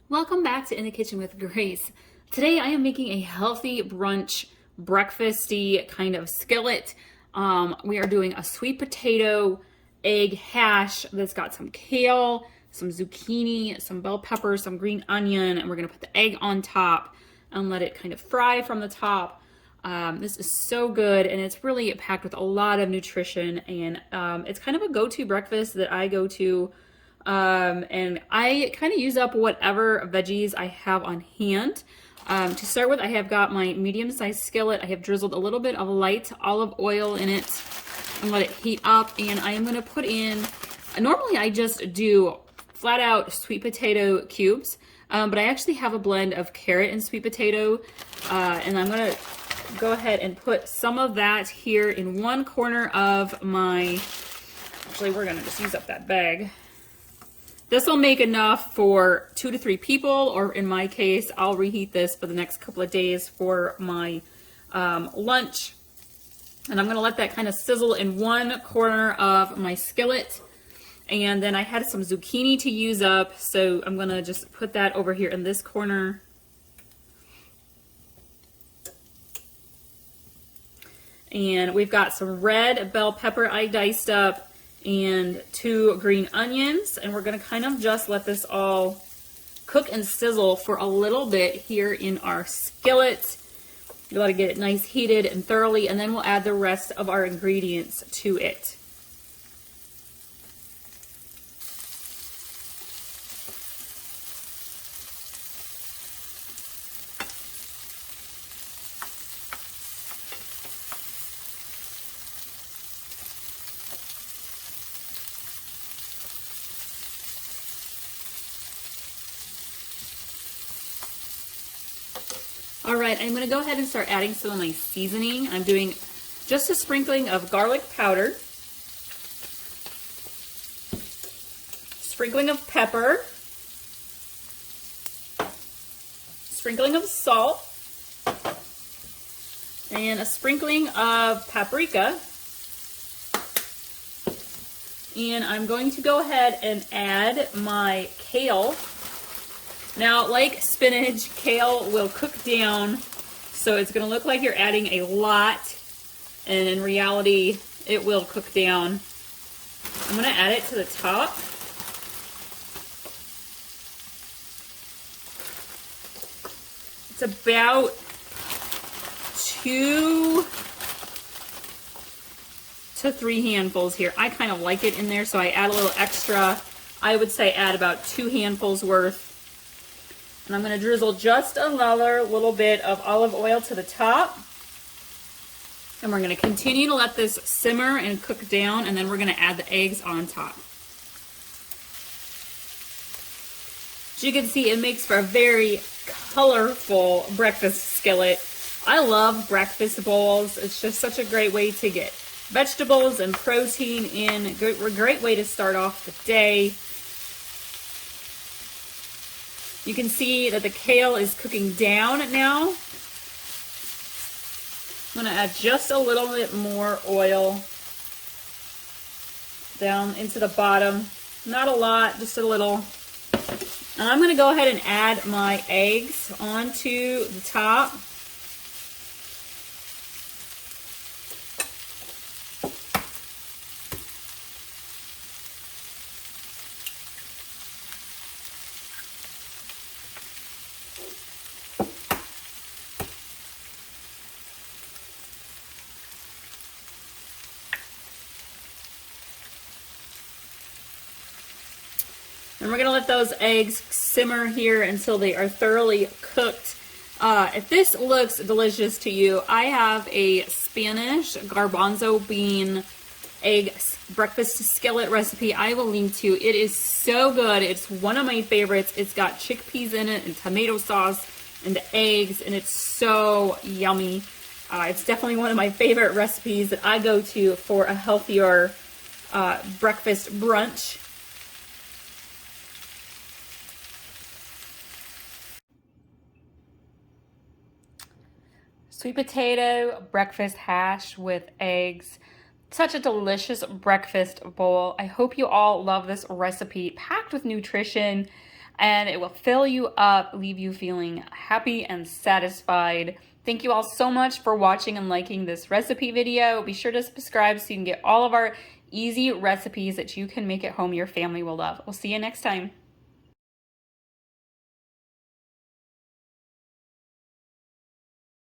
Welcome back to In the Kitchen with Grace. Today I am making a healthy brunch, breakfasty kind of skillet. We are doing a sweet potato egg hash that's got some kale, some zucchini, some bell pepper, some green onion, and we're gonna put the egg on top and let it kind of fry from the top. This is so good, and it's really packed with a lot of nutrition, and it's kind of a go-to breakfast that I go to. And I kind of use up whatever veggies I have on hand. To start with, I have got my medium-sized skillet. I have drizzled a little bit of light olive oil in it and let it heat up. And I am going to put in, normally I just do flat out sweet potato cubes, but I actually have a blend of carrot and sweet potato. And I'm going to go ahead and put some of that here in one corner of my, actually we're going to just use up that bag. This will make enough for 2 to 3 people, or in my case, I'll reheat this for the next couple of days for my lunch. And I'm going to let that kind of sizzle in one corner of my skillet. And then I had some zucchini to use up, so I'm going to just put that over here in this corner. And we've got some red bell pepper I diced up, and 2 green onions, and we're going to kind of just let this all cook and sizzle for a little bit here in our skillet. You got to get it nice heated and thoroughly, and then we'll add the rest of our ingredients to it. All right, I'm going to go ahead and start adding some of my seasoning. I'm doing just a sprinkling of garlic powder, sprinkling of pepper, sprinkling of salt, and a sprinkling of paprika. And I'm going to go ahead and add my kale. Now, like spinach, kale will cook down, so it's going to look like you're adding a lot, and in reality, it will cook down. I'm going to add it to the top. It's about 2 to 3 handfuls here. I kind of like it in there, so I add a little extra. I would say add about 2 handfuls worth. And I'm going to drizzle just another little bit of olive oil to the top. And we're going to continue to let this simmer and cook down, and then we're going to add the eggs on top. As you can see, it makes for a very colorful breakfast skillet. I love breakfast bowls. It's just such a great way to get vegetables and protein in. A great way to start off the day. You can see that the kale is cooking down now. I'm going to add just a little bit more oil down into the bottom. Not a lot, just a little. And I'm going to go ahead and add my eggs onto the top. And we're going to let those eggs simmer here until they are thoroughly cooked. If this looks delicious to you, I have a Spanish garbanzo bean egg breakfast skillet recipe I will link to. It is so good. It's one of my favorites. It's got chickpeas in it and tomato sauce and the eggs, and it's so yummy. It's definitely one of my favorite recipes that I go to for a healthier breakfast brunch. Sweet potato breakfast hash with eggs. Such a delicious breakfast bowl. I hope you all love this recipe, packed with nutrition. and it will fill you up, leave you feeling happy and satisfied. Thank you all so much for watching and liking this recipe video. Be sure to subscribe so you can get all of our easy recipes that you can make at home your family will love. We'll see you next time.